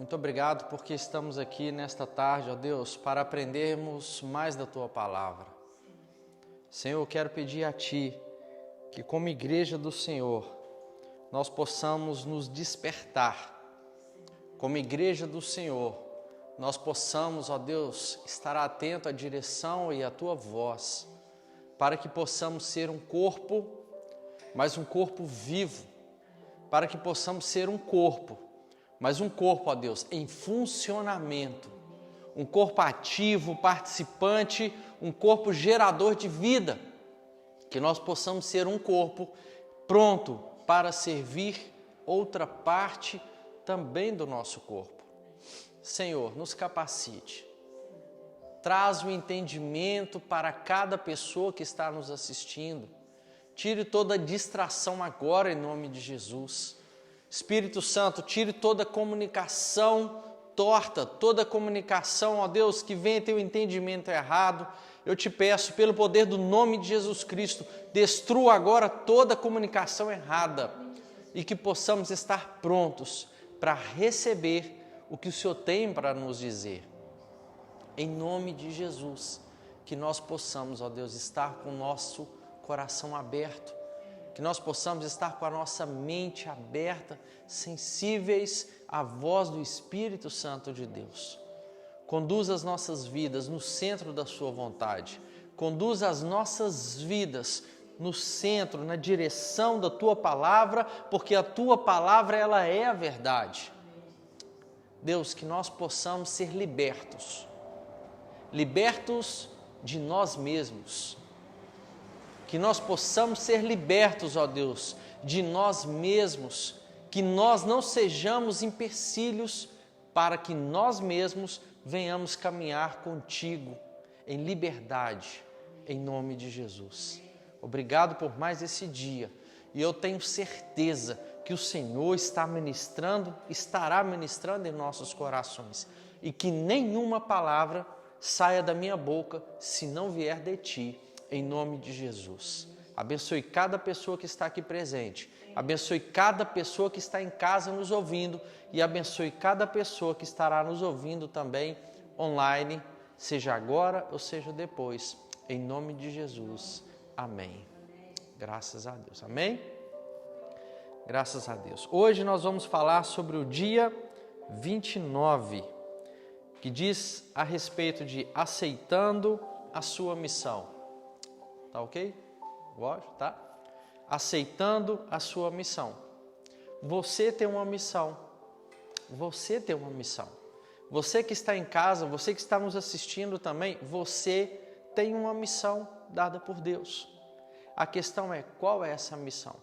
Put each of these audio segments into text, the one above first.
Muito obrigado porque estamos aqui nesta tarde, ó Deus, para aprendermos mais da Tua Palavra. Senhor, eu quero pedir a Ti que, como igreja do Senhor, nós possamos nos despertar. Como igreja do Senhor, nós possamos, ó Deus, estar atento à direção e à Tua voz, para que possamos ser um corpo, mas um corpo vivo, para que possamos ser um corpo, mas um corpo, ó Deus, em funcionamento, um corpo ativo, participante, um corpo gerador de vida, que nós possamos ser um corpo pronto para servir outra parte também do nosso corpo. Senhor, nos capacite, traz o entendimento para cada pessoa que está nos assistindo, tire toda a distração agora em nome de Jesus. Espírito Santo, tire toda a comunicação torta, toda a comunicação, ó Deus, que venha ter o entendimento errado. Eu te peço, pelo poder do nome de Jesus Cristo, destrua agora toda a comunicação errada e que possamos estar prontos para receber o que o Senhor tem para nos dizer. Em nome de Jesus, que nós possamos, ó Deus, estar com o nosso coração aberto, que nós possamos estar com a nossa mente aberta, sensíveis à voz do Espírito Santo de Deus. Conduza as nossas vidas no centro da sua vontade. Conduza as nossas vidas no centro, na direção da tua palavra, porque a tua palavra, ela é a verdade. Deus, que nós possamos ser libertos de nós mesmos. Que nós possamos ser libertos, ó Deus, de nós mesmos, que nós não sejamos empecilhos para que nós mesmos venhamos caminhar contigo em liberdade, em nome de Jesus. Obrigado por mais esse dia, e eu tenho certeza que o Senhor estará ministrando em nossos corações, e que nenhuma palavra saia da minha boca se não vier de Ti, em nome de Jesus. Abençoe cada pessoa que está aqui presente, abençoe cada pessoa que está em casa nos ouvindo e abençoe cada pessoa que estará nos ouvindo também online, seja agora ou seja depois, em nome de Jesus. Amém. Graças a Deus. Amém? Graças a Deus. Hoje nós vamos falar sobre o dia 29, que diz a respeito de aceitando a sua missão. Tá ok? Lógico, tá? Aceitando a sua missão. Você tem uma missão. Você tem uma missão. Você que está em casa, você que está nos assistindo também, você tem uma missão dada por Deus. A questão é, qual é essa missão?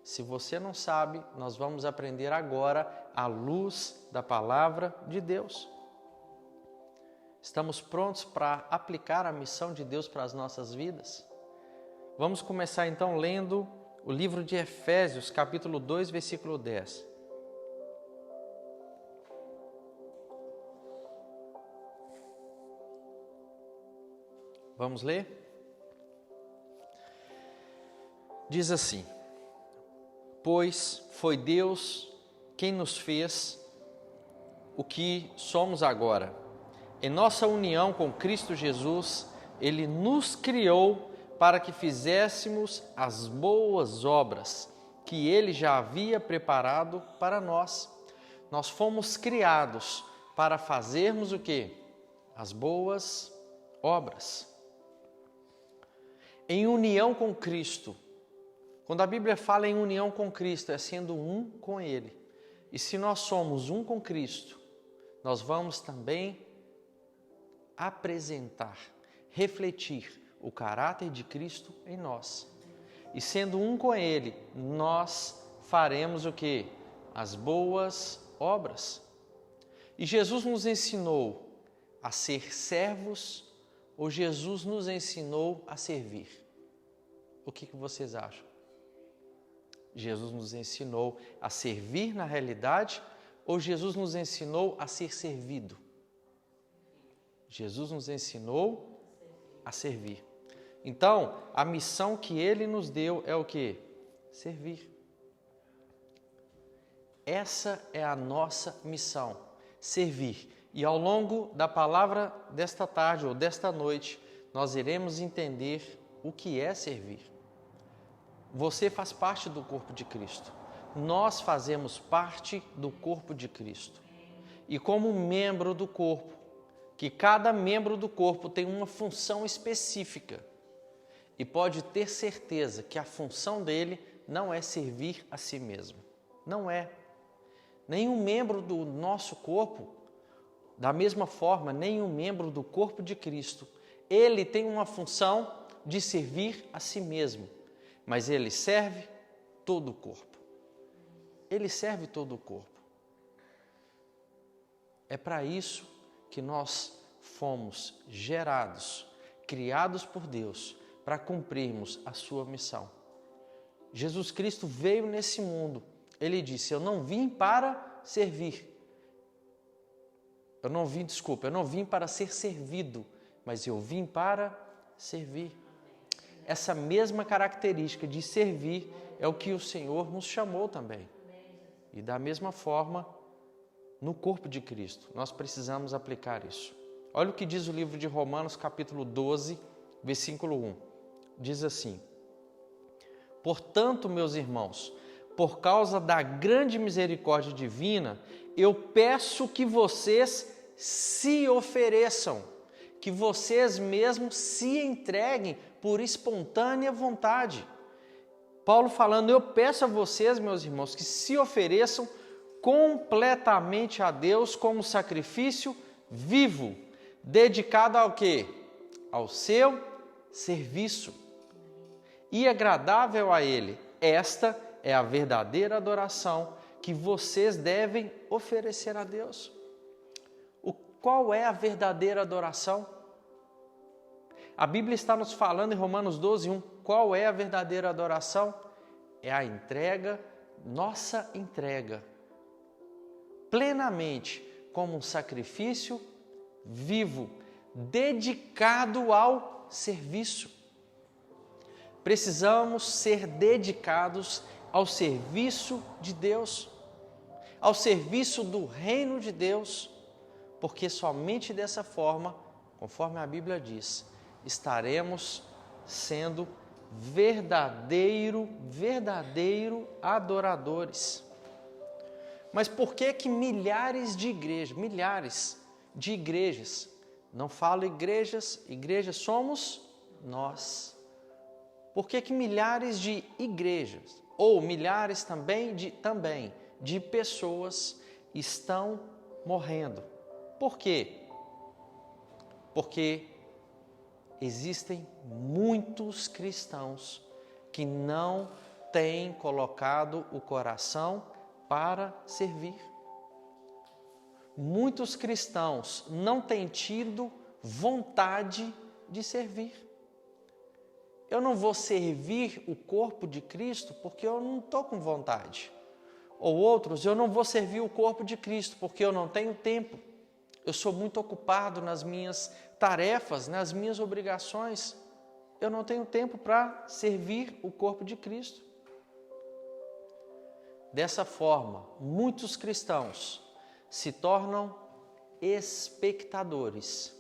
Se você não sabe, nós vamos aprender agora à luz da palavra de Deus. Estamos prontos para aplicar a missão de Deus para as nossas vidas? Vamos começar então lendo o livro de Efésios, capítulo 2, versículo 10. Vamos ler? Diz assim: pois foi Deus quem nos fez o que somos agora. Em nossa união com Cristo Jesus, Ele nos criou para que fizéssemos as boas obras que Ele já havia preparado para nós. Nós fomos criados para fazermos o quê? As boas obras. Em união com Cristo. Quando a Bíblia fala em união com Cristo, é sendo um com Ele. E se nós somos um com Cristo, nós vamos também apresentar, refletir o caráter de Cristo em nós. E sendo um com Ele, nós faremos o quê? As boas obras. E Jesus nos ensinou a ser servos ou Jesus nos ensinou a servir? O que vocês acham? Jesus nos ensinou a servir na realidade ou Jesus nos ensinou a ser servido? Jesus nos ensinou a servir. Então, a missão que Ele nos deu é o quê? Servir. Essa é a nossa missão. servir. E ao longo da palavra desta tarde ou desta noite, nós iremos entender o que é servir. Você faz parte do corpo de Cristo. Nós fazemos parte do corpo de Cristo. E como membro do corpo, que cada membro do corpo tem uma função específica, e pode ter certeza que a função dele não é servir a si mesmo. Não é. Nenhum membro do nosso corpo, da mesma forma, nenhum membro do corpo de Cristo, ele tem uma função de servir a si mesmo, mas ele serve todo o corpo. Ele serve todo o corpo. É para isso que nós fomos gerados, criados por Deus, para cumprirmos a sua missão. Jesus Cristo veio nesse mundo. Ele disse, eu não vim para servir. Eu não vim para ser servido, mas eu vim para servir. Essa mesma característica de servir é o que o Senhor nos chamou também. E da mesma forma, no corpo de Cristo, nós precisamos aplicar isso. Olha o que diz o livro de Romanos, capítulo 12, versículo 1. Diz assim: portanto, meus irmãos, por causa da grande misericórdia divina, eu peço que vocês se ofereçam, que vocês mesmos se entreguem por espontânea vontade. Paulo falando, eu peço a vocês, meus irmãos, que se ofereçam completamente a Deus como sacrifício vivo, dedicado ao quê? Ao seu serviço e agradável a Ele. Esta é a verdadeira adoração que vocês devem oferecer a Deus. Qual é a verdadeira adoração? A Bíblia está nos falando em Romanos 12, 1. Qual é a verdadeira adoração? É a entrega, nossa entrega, plenamente, como um sacrifício vivo, dedicado ao serviço. Precisamos ser dedicados ao serviço de Deus, ao serviço do reino de Deus, porque somente dessa forma, conforme a Bíblia diz, estaremos sendo verdadeiro adoradores. Mas por que milhares de igrejas, não falo igrejas somos nós. Por que milhares de igrejas, ou milhares também de pessoas estão morrendo? Por quê? Porque existem muitos cristãos que não têm colocado o coração para servir. Muitos cristãos não têm tido vontade de servir. Eu não vou servir o corpo de Cristo porque eu não estou com vontade. Ou outros, eu não vou servir o corpo de Cristo porque eu não tenho tempo. Eu sou muito ocupado nas minhas tarefas, nas minhas obrigações. Eu não tenho tempo para servir o corpo de Cristo. Dessa forma, muitos cristãos se tornam espectadores.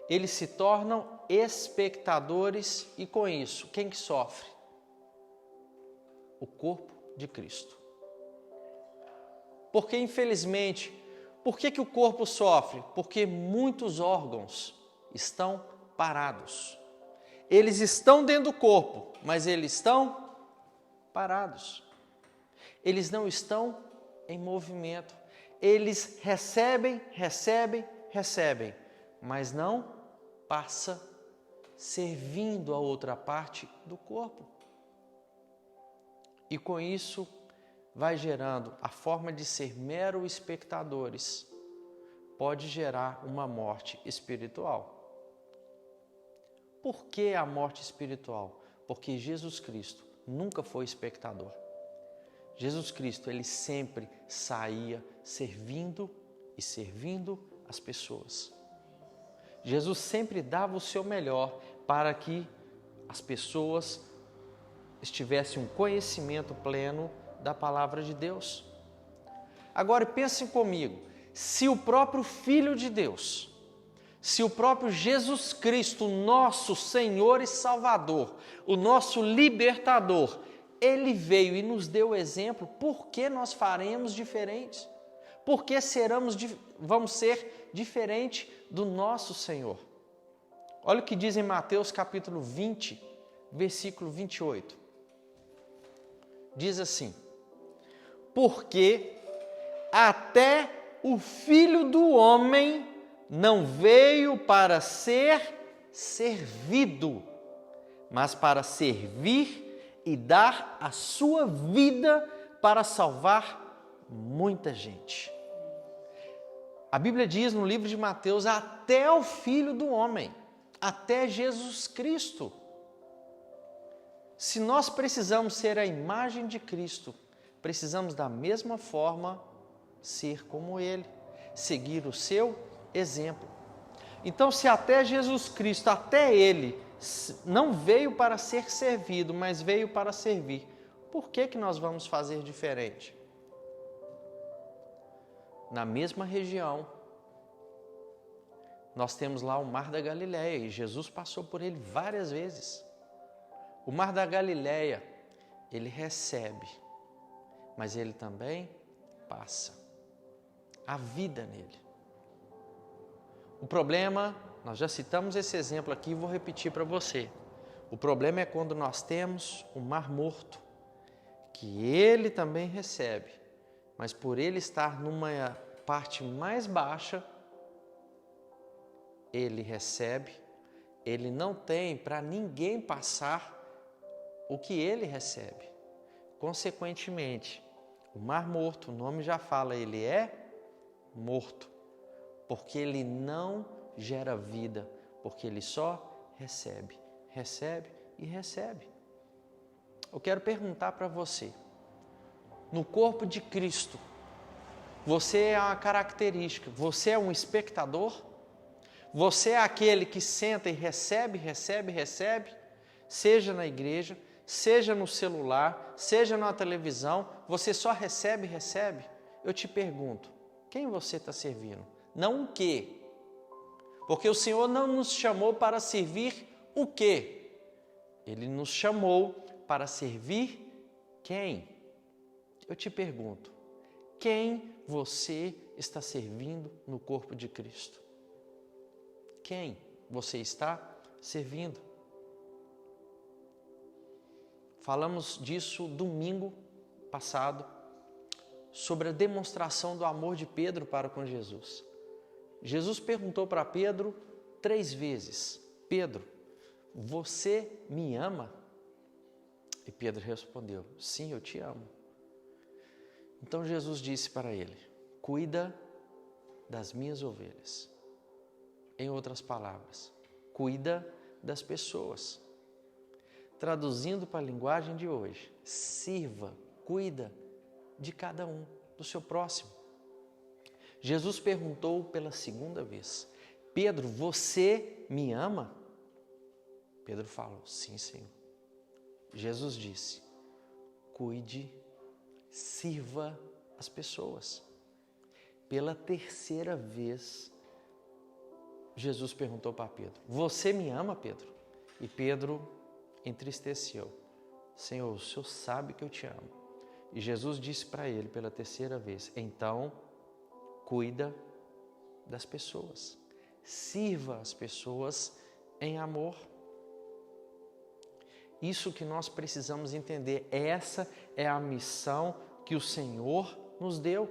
Eles se tornam espectadores e com isso, quem que sofre? O corpo de Cristo. Porque infelizmente, por que o corpo sofre? Porque muitos órgãos estão parados. Eles estão dentro do corpo, mas eles estão parados. Eles não estão em movimento. Eles recebem, mas não passa servindo a outra parte do corpo. E com isso vai gerando a forma de ser mero espectadores, pode gerar uma morte espiritual. Por que a morte espiritual? Porque Jesus Cristo nunca foi espectador. Jesus Cristo, ele sempre saía servindo as pessoas. Jesus sempre dava o seu melhor para que as pessoas tivessem um conhecimento pleno da palavra de Deus. Agora pensem comigo, Se o próprio Filho de Deus, se o próprio Jesus Cristo, nosso Senhor e Salvador, o nosso libertador, Ele veio e nos deu o exemplo, por que nós faremos diferentes? Por que vamos ser diferentes do nosso Senhor? Olha o que diz em Mateus capítulo 20, versículo 28. Diz assim: porque até o Filho do Homem não veio para ser servido, mas para servir e dar a sua vida para salvar muita gente. A Bíblia diz no livro de Mateus, até o Filho do Homem, até Jesus Cristo. Se nós precisamos ser a imagem de Cristo, precisamos da mesma forma ser como Ele, seguir o seu exemplo. Então, se até Jesus Cristo, até Ele, não veio para ser servido, mas veio para servir, por que nós vamos fazer diferente? Na mesma região, nós temos lá o Mar da Galileia e Jesus passou por ele várias vezes. O Mar da Galileia, ele recebe, mas ele também passa. Há vida nele. O problema, nós já citamos esse exemplo aqui e vou repetir para você. O problema é quando nós temos o Mar Morto, que ele também recebe, mas por ele estar numa parte mais baixa, ele recebe, ele não tem para ninguém passar o que ele recebe. Consequentemente, o Mar Morto, o nome já fala, ele é morto, porque ele não gera vida, porque ele só recebe, recebe e recebe. Eu quero perguntar para você, no corpo de Cristo, você é uma característica, você é um espectador? Você é aquele que senta e recebe, recebe, recebe, seja na igreja, seja no celular, seja na televisão, você só recebe, recebe? Eu te pergunto, quem você está servindo? Não o quê? Porque o Senhor não nos chamou para servir o quê? Ele nos chamou para servir quem? Eu te pergunto, quem você está servindo no corpo de Cristo? Quem você está servindo? Falamos disso domingo passado, sobre a demonstração do amor de Pedro para com Jesus. Jesus perguntou para Pedro 3 vezes, Pedro, você me ama? E Pedro respondeu, sim, eu te amo. Então Jesus disse para ele, cuida das minhas ovelhas. Em outras palavras, cuida das pessoas. Traduzindo para a linguagem de hoje, sirva, cuida de cada um, do seu próximo. Jesus perguntou pela segunda vez, Pedro, você me ama? Pedro falou, sim, Senhor. Jesus disse, cuide, sirva as pessoas. Pela terceira vez, Jesus perguntou para Pedro, você me ama, Pedro? E Pedro entristeceu, Senhor, o Senhor sabe que eu te amo. E Jesus disse para ele pela terceira vez, então, cuida das pessoas, sirva as pessoas em amor. Isso que nós precisamos entender, essa é a missão que o Senhor nos deu.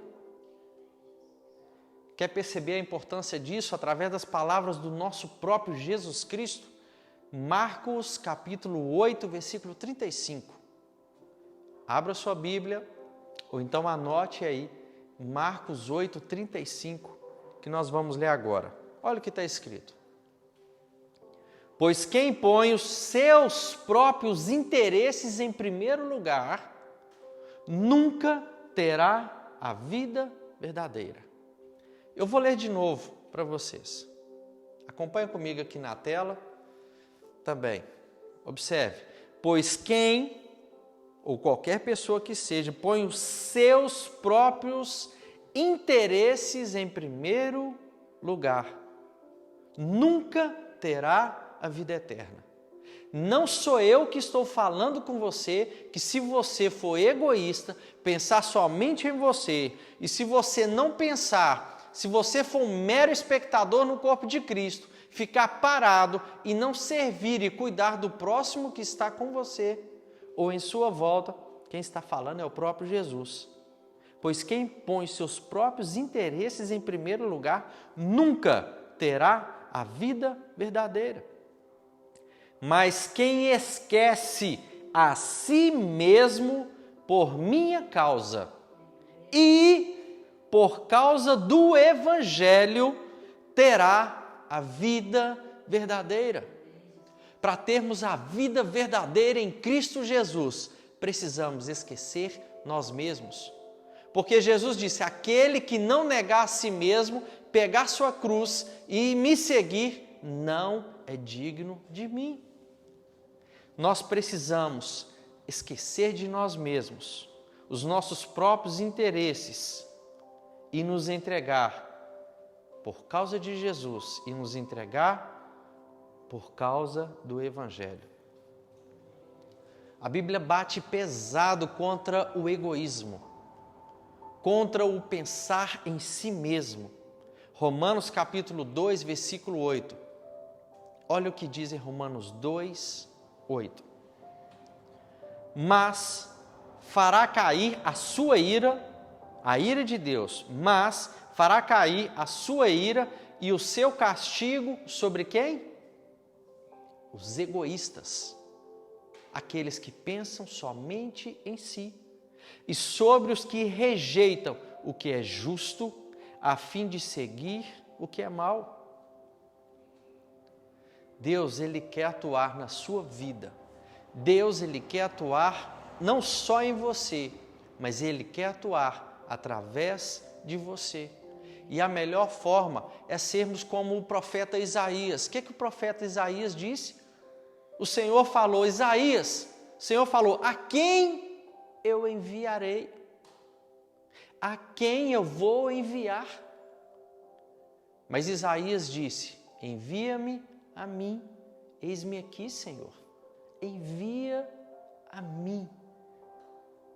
Quer perceber a importância disso através das palavras do nosso próprio Jesus Cristo? Marcos capítulo 8, versículo 35. Abra sua Bíblia, ou então anote aí, Marcos 8, 35, que nós vamos ler agora. Olha o que está escrito. Pois quem põe os seus próprios interesses em primeiro lugar, nunca terá a vida verdadeira. Eu vou ler de novo para vocês. Acompanhe comigo aqui na tela também. Observe. Pois quem, ou qualquer pessoa que seja, põe os seus próprios interesses em primeiro lugar, nunca terá a vida eterna. Não sou eu que estou falando com você que se você for egoísta, pensar somente em você, e se você não pensar, se você for um mero espectador no corpo de Cristo, ficar parado e não servir e cuidar do próximo que está com você, ou em sua volta, quem está falando é o próprio Jesus. Pois quem põe seus próprios interesses em primeiro lugar, nunca terá a vida verdadeira. Mas quem esquece a si mesmo por minha causa e por causa do Evangelho, terá a vida verdadeira. Para termos a vida verdadeira em Cristo Jesus, precisamos esquecer nós mesmos. Porque Jesus disse, aquele que não negar a si mesmo, pegar sua cruz e me seguir, não é digno de mim. Nós precisamos esquecer de nós mesmos, os nossos próprios interesses e nos entregar por causa de Jesus e nos entregar por causa do Evangelho. A Bíblia bate pesado contra o egoísmo, contra o pensar em si mesmo. Romanos capítulo 2, versículo 8. Olha o que diz em Romanos 2, 8. Mas fará cair a sua ira, a ira de Deus, mas fará cair a sua ira e o seu castigo sobre quem? Os egoístas, aqueles que pensam somente em si, e sobre os que rejeitam o que é justo, a fim de seguir o que é mal. Deus, Ele quer atuar na sua vida. Deus, Ele quer atuar não só em você, mas Ele quer atuar através de você. E a melhor forma é sermos como o profeta Isaías. O que o profeta Isaías disse? O Senhor falou, Isaías, o Senhor falou, a quem eu enviarei? A quem eu vou enviar? Mas Isaías disse, envia-me a mim, eis-me aqui, Senhor, envia a mim,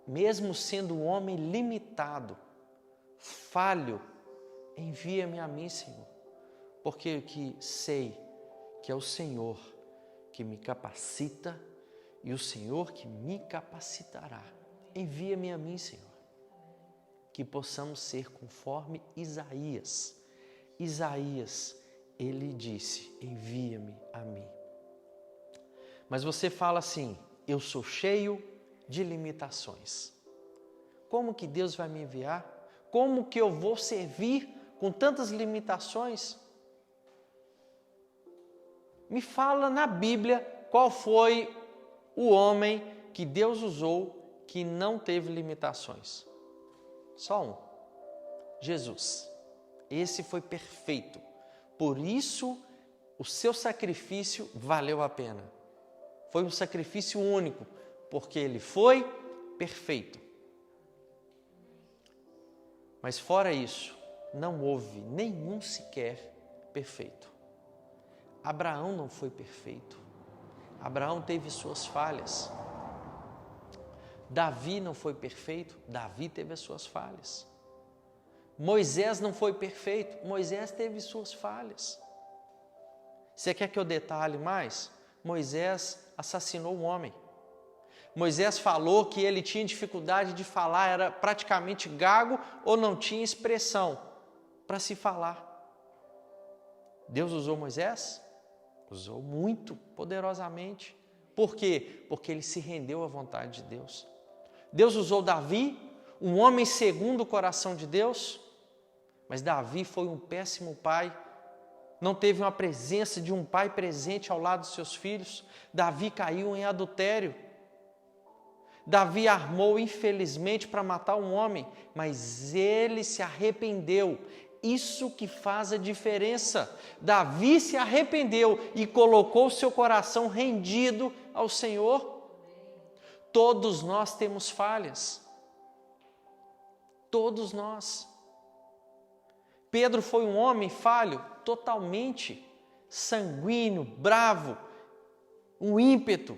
mesmo sendo um homem limitado, falho, envia-me a mim, Senhor, porque eu que sei que é o Senhor que me capacita e o Senhor que me capacitará. Envia-me a mim, Senhor, que possamos ser conforme Isaías. Isaías, ele disse, envia-me a mim. Mas você fala assim, eu sou cheio de limitações. Como que Deus vai me enviar? Como que eu vou servir com tantas limitações? Me fala na Bíblia qual foi o homem que Deus usou que não teve limitações. Só um, Jesus. Esse foi perfeito. Por isso, o seu sacrifício valeu a pena. Foi um sacrifício único, porque ele foi perfeito. Mas fora isso, não houve nenhum sequer perfeito. Abraão não foi perfeito. Abraão teve suas falhas. Davi não foi perfeito. Davi teve as suas falhas. Moisés não foi perfeito. Moisés teve suas falhas. Você quer que eu detalhe mais? Moisés assassinou um homem. Moisés falou que ele tinha dificuldade de falar, era praticamente gago ou não tinha expressão para se falar. Deus usou Moisés? Usou muito poderosamente. Por quê? Porque ele se rendeu à vontade de Deus. Deus usou Davi, um homem segundo o coração de Deus, mas Davi foi um péssimo pai, não teve uma presença de um pai presente ao lado dos seus filhos. Davi caiu em adultério. Davi armou, infelizmente, para matar um homem, mas ele se arrependeu. Isso que faz a diferença. Davi se arrependeu e colocou seu coração rendido ao Senhor. Todos nós temos falhas. Todos nós. Pedro foi um homem falho, totalmente sanguíneo, bravo, um ímpeto.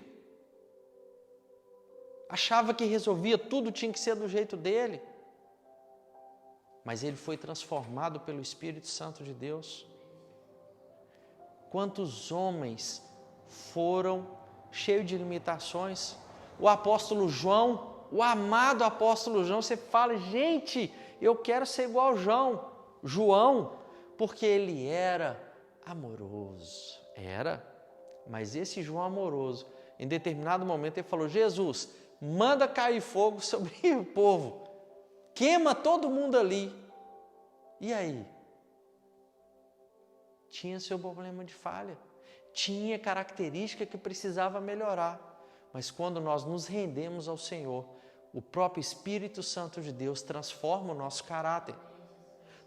Achava que resolvia, tudo tinha que ser do jeito dele. Mas ele foi transformado pelo Espírito Santo de Deus. Quantos homens foram cheios de limitações? O apóstolo João, o amado apóstolo João, você fala, gente, eu quero ser igual ao João, porque ele era amoroso. Mas esse João amoroso, em determinado momento ele falou, Jesus, manda cair fogo sobre o povo, queima todo mundo ali. E aí? Tinha seu problema de falha, tinha característica que precisava melhorar. Mas quando nós nos rendemos ao Senhor, o próprio Espírito Santo de Deus transforma o nosso caráter.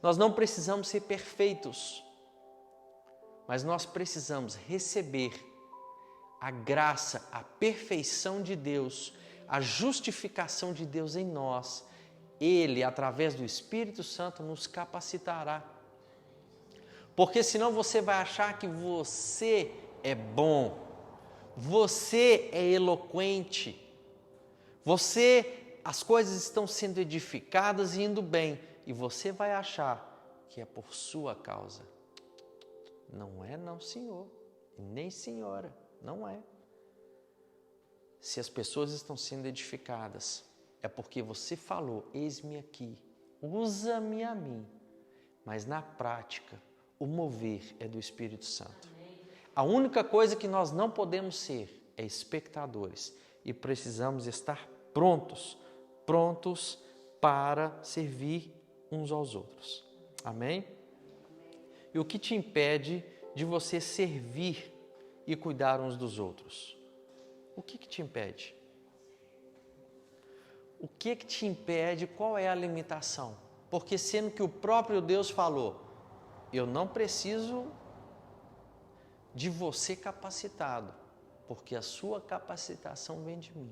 Nós não precisamos ser perfeitos, mas nós precisamos receber a graça, a perfeição de Deus, a justificação de Deus em nós. Ele, através do Espírito Santo, nos capacitará. Porque senão você vai achar que você é bom, você é eloquente, as coisas estão sendo edificadas e indo bem, e você vai achar que é por sua causa. Não é não, senhor, nem senhora, não é. Se as pessoas estão sendo edificadas, é porque você falou, eis-me aqui, usa-me a mim, mas na prática, o mover é do Espírito Santo. A única coisa que nós não podemos ser é espectadores e precisamos estar prontos para servir uns aos outros. Amém? E o que te impede de você servir e cuidar uns dos outros? O que te impede? O que te impede? Qual é a limitação? Porque sendo que o próprio Deus falou, eu não preciso de você capacitado, porque a sua capacitação vem de mim.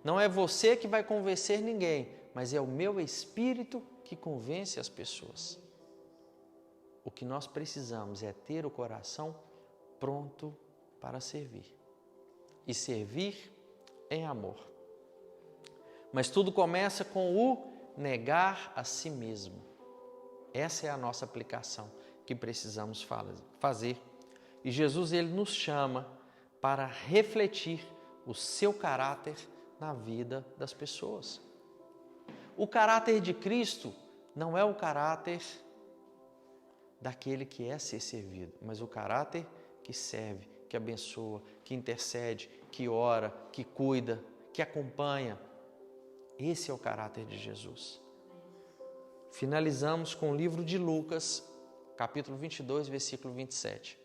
Não é você que vai convencer ninguém, mas é o meu Espírito que convence as pessoas. O que nós precisamos é ter o coração pronto para servir. E servir em amor. Mas tudo começa com o negar a si mesmo. Essa é a nossa aplicação que precisamos fazer. E Jesus, ele nos chama para refletir o seu caráter na vida das pessoas. O caráter de Cristo não é o caráter daquele que é ser servido, mas o caráter que serve, que abençoa, que intercede, que ora, que cuida, que acompanha. Esse é o caráter de Jesus. Finalizamos com o livro de Lucas, capítulo 22, versículo 27.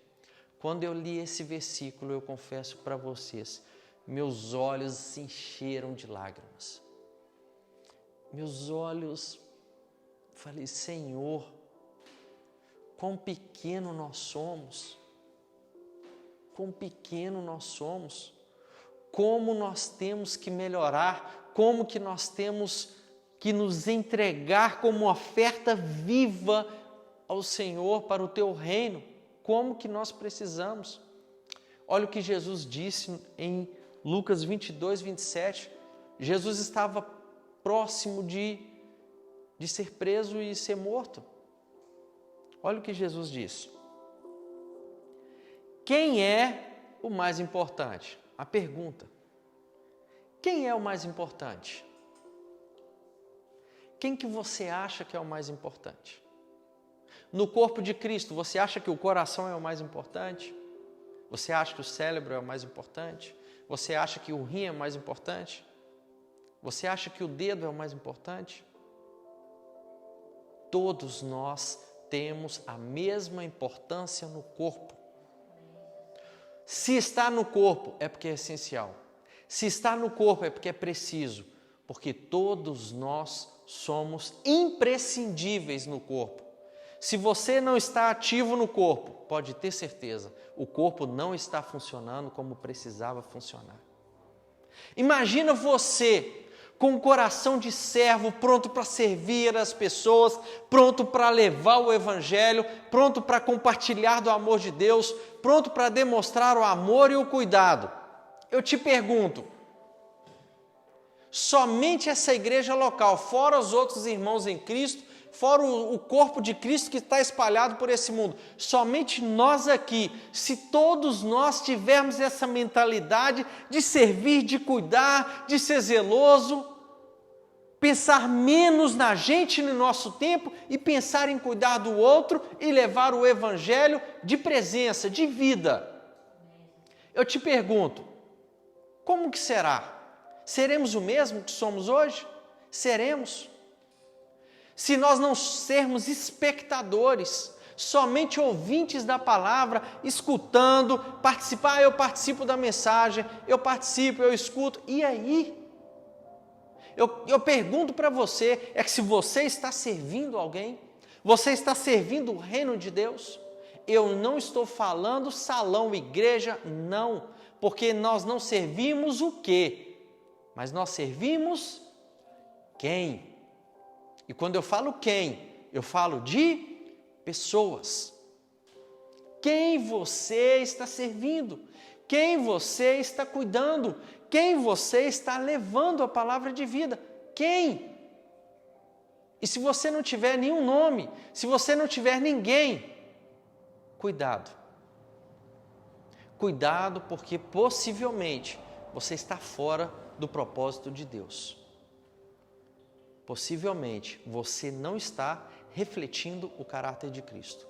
Quando eu li esse versículo, eu confesso para vocês, meus olhos se encheram de lágrimas. Meus olhos, falei, Senhor, quão pequeno nós somos. Quão pequeno nós somos. Como nós temos que melhorar, como que nós temos que nos entregar como oferta viva ao Senhor para o teu reino. Como que nós precisamos? Olha o que Jesus disse em Lucas 22, 27. Jesus estava próximo de ser preso e ser morto. Olha o que Jesus disse. Quem é o mais importante? A pergunta. Quem é o mais importante? Quem que você acha que é o mais importante? No corpo de Cristo, você acha que o coração é o mais importante? Você acha que o cérebro é o mais importante? Você acha que o rim é o mais importante? Você acha que o dedo é o mais importante? Todos nós temos a mesma importância no corpo. Se está no corpo, é porque é essencial. Se está no corpo, é porque é preciso. Porque todos nós somos imprescindíveis no corpo. Se você não está ativo no corpo, pode ter certeza, o corpo não está funcionando como precisava funcionar. Imagina você com um coração de servo, pronto para servir as pessoas, pronto para levar o Evangelho, pronto para compartilhar do amor de Deus, pronto para demonstrar o amor e o cuidado. Eu te pergunto, somente essa igreja local, fora os outros irmãos em Cristo, fora o corpo de Cristo que está espalhado por esse mundo, somente nós aqui, se todos nós tivermos essa mentalidade de servir, de cuidar, de ser zeloso, pensar menos na gente no nosso tempo e pensar em cuidar do outro e levar o Evangelho de presença, de vida. Eu te pergunto, como que será? Seremos o mesmo que somos hoje? Seremos. Se nós não sermos espectadores, somente ouvintes da palavra, escutando, participar, eu participo da mensagem, eu participo, eu escuto, e aí? Eu pergunto para você, é que se você está servindo alguém, você está servindo o reino de Deus? Eu não estou falando salão, igreja, não, porque nós não servimos o quê? Mas nós servimos quem? E quando eu falo quem, eu falo de pessoas. Quem você está servindo? Quem você está cuidando? Quem você está levando a palavra de vida? Quem? E se você não tiver nenhum nome, se você não tiver ninguém, cuidado. Cuidado, porque possivelmente você está fora do propósito de Deus. Possivelmente você não está refletindo o caráter de Cristo.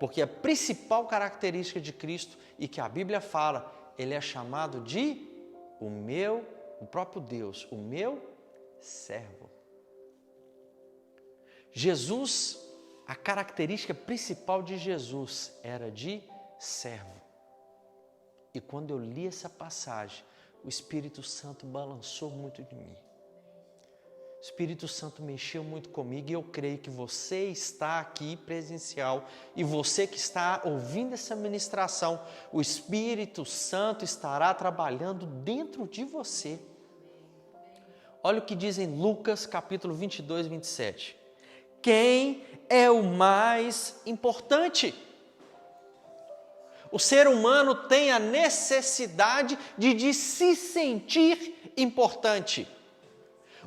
Porque a principal característica de Cristo, e que a Bíblia fala, ele é chamado de o próprio Deus, o meu servo. Jesus, a característica principal de Jesus era de servo. E quando eu li essa passagem, o Espírito Santo balançou muito de mim. O Espírito Santo mexeu muito comigo e eu creio que você está aqui presencial e você que está ouvindo essa ministração, o Espírito Santo estará trabalhando dentro de você. Olha o que diz em Lucas capítulo 22, 27. Quem é o mais importante? O ser humano tem a necessidade de se sentir importante.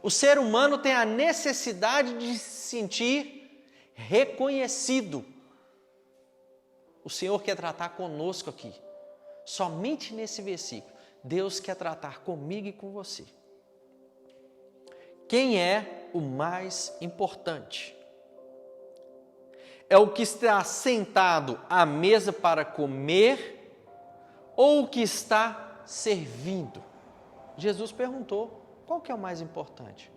O ser humano tem a necessidade de se sentir reconhecido. O Senhor quer tratar conosco aqui. Somente nesse versículo, Deus quer tratar comigo e com você. Quem é o mais importante? É o que está sentado à mesa para comer ou o que está servindo? Jesus perguntou. Qual que é o mais importante?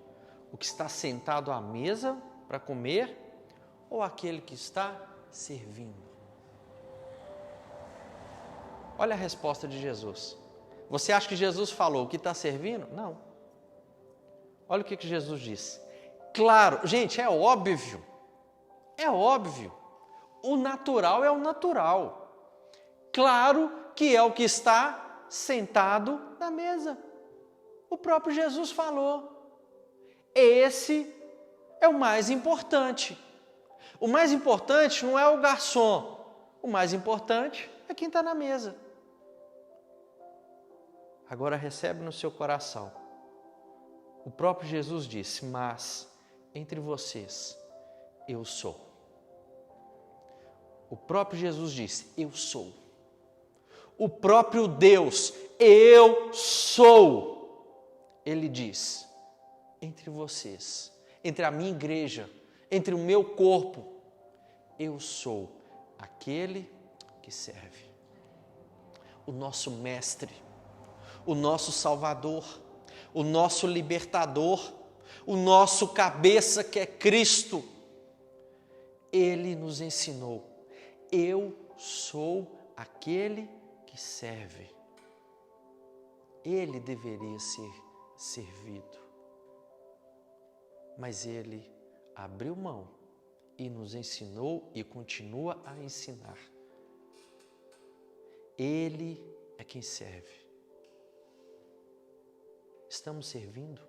O que está sentado à mesa para comer ou aquele que está servindo? Olha a resposta de Jesus. Você acha que Jesus falou o que está servindo? Não. Olha o que Jesus disse. Claro, gente, é óbvio. É óbvio. O natural é o natural. Claro que é o que está sentado na mesa. O próprio Jesus falou. Esse é o mais importante. O mais importante não é o garçom. O mais importante é quem está na mesa. Agora recebe no seu coração. O próprio Jesus disse, mas entre vocês, eu sou. O próprio Jesus disse, eu sou. O próprio Deus, eu sou. Ele diz, entre vocês, entre a minha igreja, entre o meu corpo, eu sou aquele que serve. O nosso mestre, o nosso salvador, o nosso libertador, o nosso cabeça que é Cristo. Ele nos ensinou, eu sou aquele que serve. Ele deveria ser servido. Mas ele abriu mão e nos ensinou e continua a ensinar. Ele é quem serve. Estamos servindo?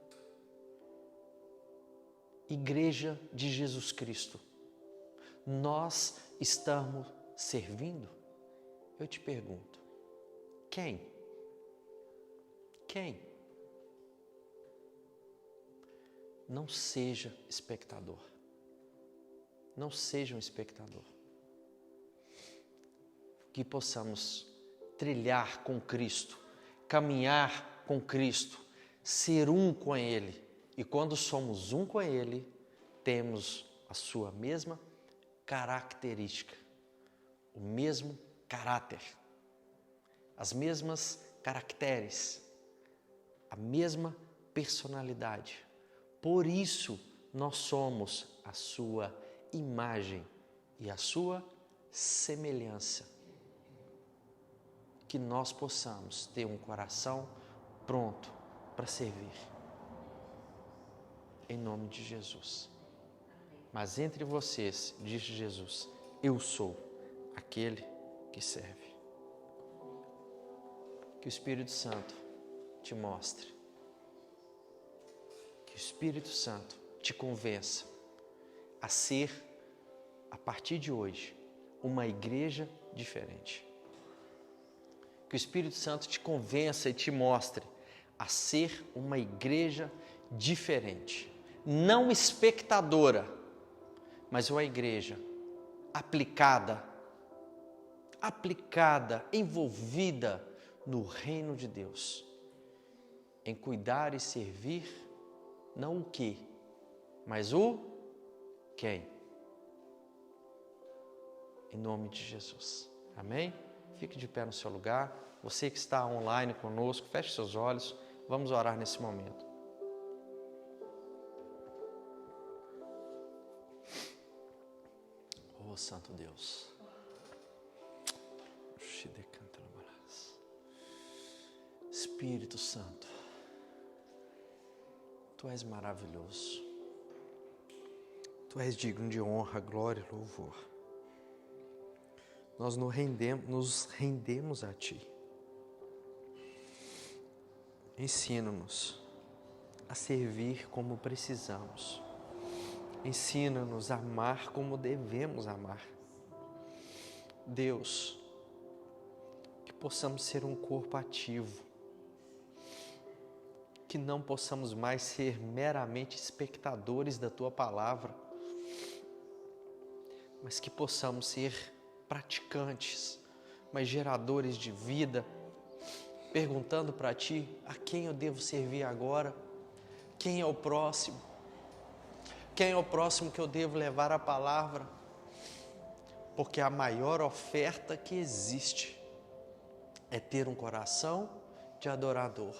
Igreja de Jesus Cristo, nós estamos servindo? Eu te pergunto, quem? Quem? Não seja espectador. Não seja um espectador. Que possamos trilhar com Cristo, caminhar com Cristo, ser um com Ele. E quando somos um com Ele, temos a sua mesma característica, o mesmo caráter, as mesmas caracteres, a mesma personalidade. Por isso, nós somos a sua imagem e a sua semelhança. Que nós possamos ter um coração pronto para servir. Em nome de Jesus. Mas entre vocês, diz Jesus, eu sou aquele que serve. Que o Espírito Santo te mostre. Que o Espírito Santo te convença a ser, a partir de hoje, uma igreja diferente. Que o Espírito Santo te convença e te mostre a ser uma igreja diferente. Não espectadora, mas uma igreja aplicada, envolvida no reino de Deus. Em cuidar e servir, não o que, mas o quem. Em nome de Jesus. Amém? Fique de pé no seu lugar. Você que está online conosco, feche seus olhos. Vamos orar nesse momento. Oh, Santo Deus. Espírito Santo, Tu és maravilhoso. Tu és digno de honra, glória e louvor. Nós nos rendemos a Ti. Ensina-nos a servir como precisamos. Ensina-nos a amar como devemos amar. Deus, que possamos ser um corpo ativo. Que não possamos mais ser meramente espectadores da Tua palavra, mas que possamos ser praticantes, mas geradores de vida, perguntando para Ti, a quem eu devo servir agora? Quem é o próximo? Quem é o próximo que eu devo levar a palavra? Porque a maior oferta que existe é ter um coração de adorador.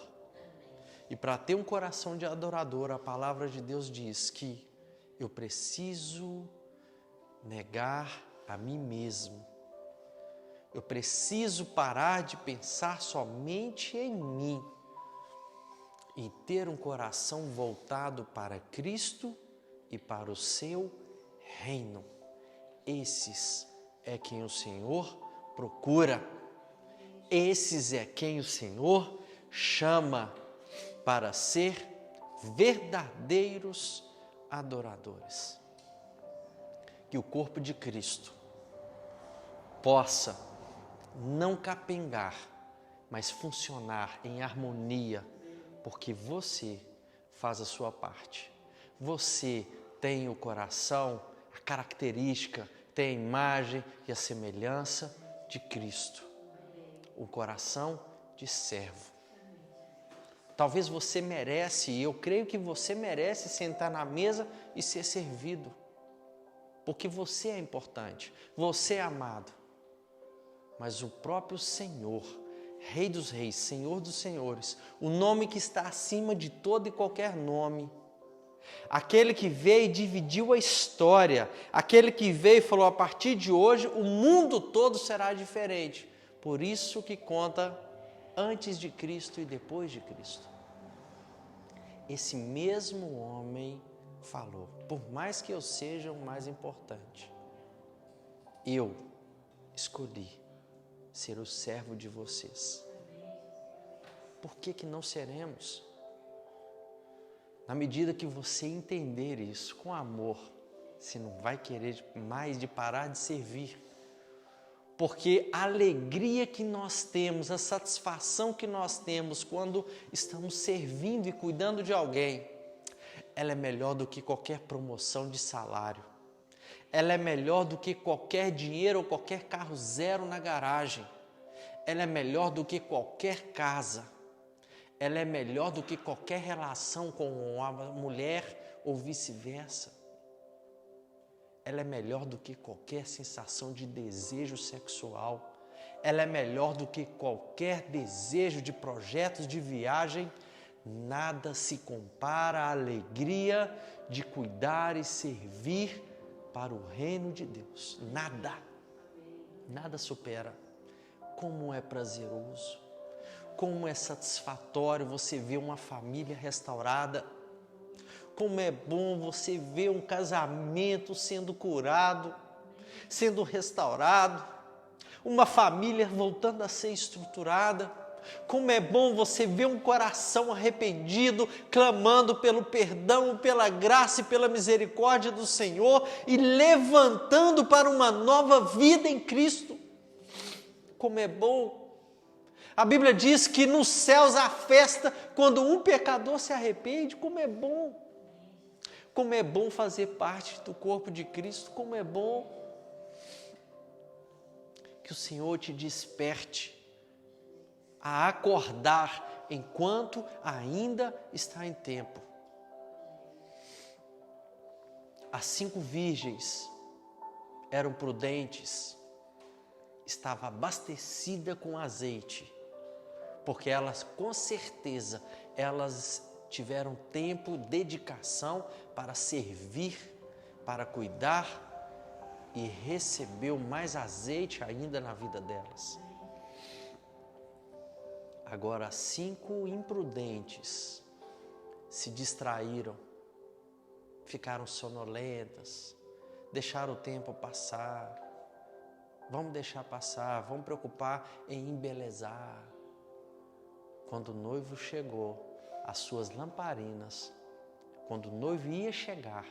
E para ter um coração de adorador, a palavra de Deus diz que eu preciso negar a mim mesmo. Eu preciso parar de pensar somente em mim e ter um coração voltado para Cristo e para o seu reino. Esses é quem o Senhor procura. Esses é quem o Senhor chama para ser verdadeiros adoradores. Que o corpo de Cristo possa não capengar, mas funcionar em harmonia, porque você faz a sua parte. Você tem o coração, a característica, tem a imagem e a semelhança de Cristo. Um coração de servo. Talvez você merece, e eu creio que você merece sentar na mesa e ser servido. Porque você é importante, você é amado. Mas o próprio Senhor, Rei dos Reis, Senhor dos Senhores, o nome que está acima de todo e qualquer nome, aquele que veio e dividiu a história, aquele que veio e falou, a partir de hoje o mundo todo será diferente. Por isso que conta antes de Cristo e depois de Cristo. Esse mesmo homem falou, por mais que eu seja o mais importante, eu escolhi ser o servo de vocês. Por que não seremos? Na medida que você entender isso com amor, você não vai querer mais de parar de servir. Porque a alegria que nós temos, a satisfação que nós temos quando estamos servindo e cuidando de alguém, ela é melhor do que qualquer promoção de salário. Ela é melhor do que qualquer dinheiro ou qualquer carro zero na garagem. Ela é melhor do que qualquer casa. Ela é melhor do que qualquer relação com uma mulher ou vice-versa. Ela é melhor do que qualquer sensação de desejo sexual. Ela é melhor do que qualquer desejo de projetos de viagem. Nada se compara à alegria de cuidar e servir para o reino de Deus. Nada. Nada supera. Como é prazeroso. Como é satisfatório você ver uma família restaurada. Como é bom você ver um casamento sendo curado, sendo restaurado, uma família voltando a ser estruturada. Como é bom você ver um coração arrependido, clamando pelo perdão, pela graça e pela misericórdia do Senhor e levantando para uma nova vida em Cristo. Como é bom. A Bíblia diz que nos céus há festa quando um pecador se arrepende. Como é bom. Como é bom fazer parte do corpo de Cristo. Como é bom. Que o Senhor te desperte a acordar enquanto ainda está em tempo. As 5 virgens eram prudentes, estava abastecida com azeite, porque elas, com certeza, elas tiveram tempo, dedicação para servir, para cuidar e recebeu mais azeite ainda na vida delas. Agora, 5 imprudentes se distraíram, ficaram sonolentas, deixaram o tempo passar. Vamos deixar passar, vamos preocupar em embelezar. Quando o noivo chegou, as suas lamparinas, quando o noivo ia chegar,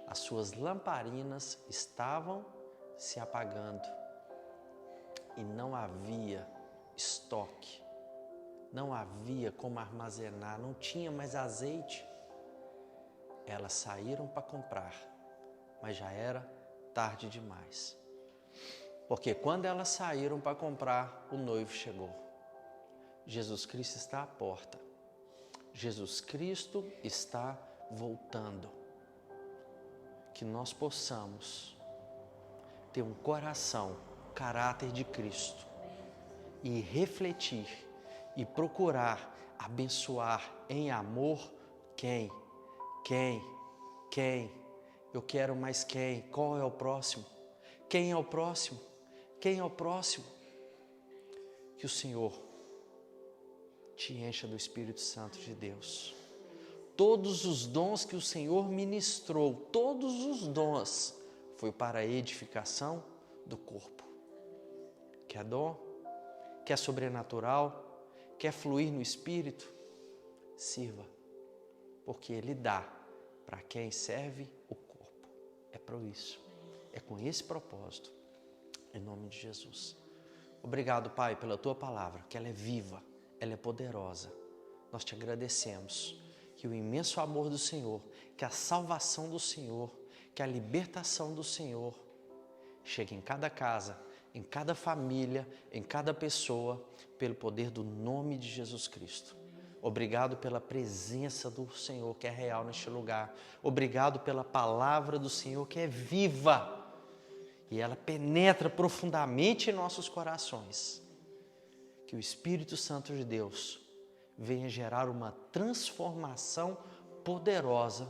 as suas lamparinas estavam se apagando. E não havia estoque, não havia como armazenar, não tinha mais azeite. Elas saíram para comprar, mas já era tarde demais. Porque quando elas saíram para comprar, o noivo chegou. Jesus Cristo está à porta. Jesus Cristo está voltando. Que nós possamos ter um coração, caráter de Cristo e refletir e procurar abençoar em amor quem? Eu quero mais quem? Qual é o próximo? Quem é o próximo? Quem é o próximo? Que o Senhor te encha do Espírito Santo de Deus. Todos os dons que o Senhor ministrou, todos os dons, foi para a edificação do corpo. Quer dom? Quer sobrenatural? Quer fluir no Espírito? Sirva, porque Ele dá para quem serve o corpo. É para isso, é com esse propósito, em nome de Jesus. Obrigado, Pai, pela Tua palavra, que ela é viva, ela é poderosa. Nós te agradecemos que o imenso amor do Senhor, que a salvação do Senhor, que a libertação do Senhor chegue em cada casa, em cada família, em cada pessoa, pelo poder do nome de Jesus Cristo. Obrigado pela presença do Senhor que é real neste lugar. Obrigado pela palavra do Senhor que é viva e ela penetra profundamente em nossos corações. Que o Espírito Santo de Deus venha gerar uma transformação poderosa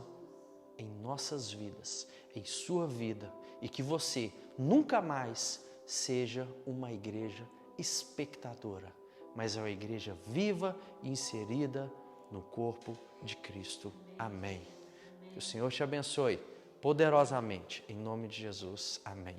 em nossas vidas, em sua vida, e que você nunca mais seja uma igreja espectadora, mas é uma igreja viva e inserida no corpo de Cristo. Amém. Que o Senhor te abençoe poderosamente, em nome de Jesus. Amém.